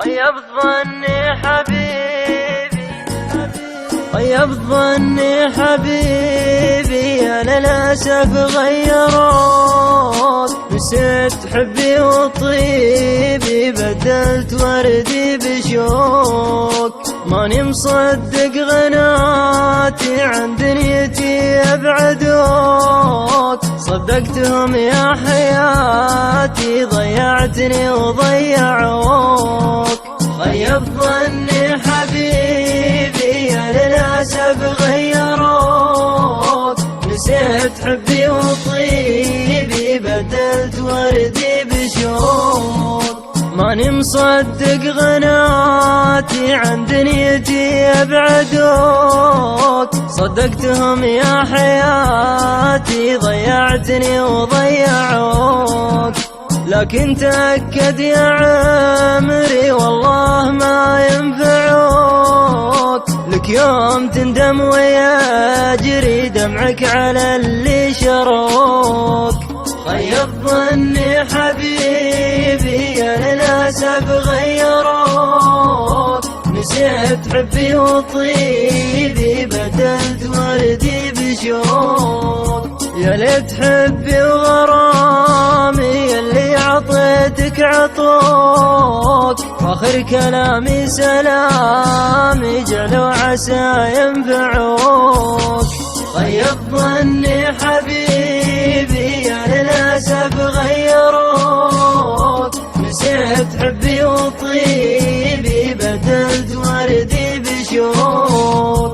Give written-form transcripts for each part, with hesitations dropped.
خيب ظني حبيبي خيب ظني حبيبي أنا للأسف غيروك، نسيت حبي وطيبي بدلت وردي بشوك. ماني مصدق غناتي عن دنيتي أبعدوك، صدقتهم يا حياتي ضيعتني وضيعوك. خيب ظني حبيبي يا للأسف غيروك، نسيت حبي وطيبي بدلت وردي بشوك. ماني مصدق غناتي عن دنيتي أبعدوك، صدقتهم يا حياتي ضيعتني وضيعوك. لكن تأكد يا عمري والله ما ينفعوك، لك يوم تندم ويجري دمعك على اللي شروك. خيب ظني حبيبي يا للأسف غيروك، نسيت حبي وطيبي بدلت وردي بشوك. يا ليت حبي وغرامي اللي عطيتك عطوك، آخر كلامي سلامي جعلوا عسى ينفعوك. خيب ظني حبيبي يا للأسف غيروك، نسيت حبي وطيبي بدلت وردي بشوك.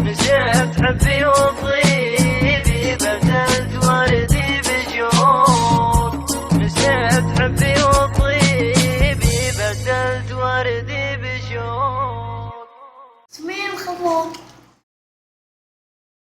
نسيت حبي وطيبي بدلت وردي بشوك. نسيت حبي وطيبي بدلت وردي بشوك. سمية الخبوط.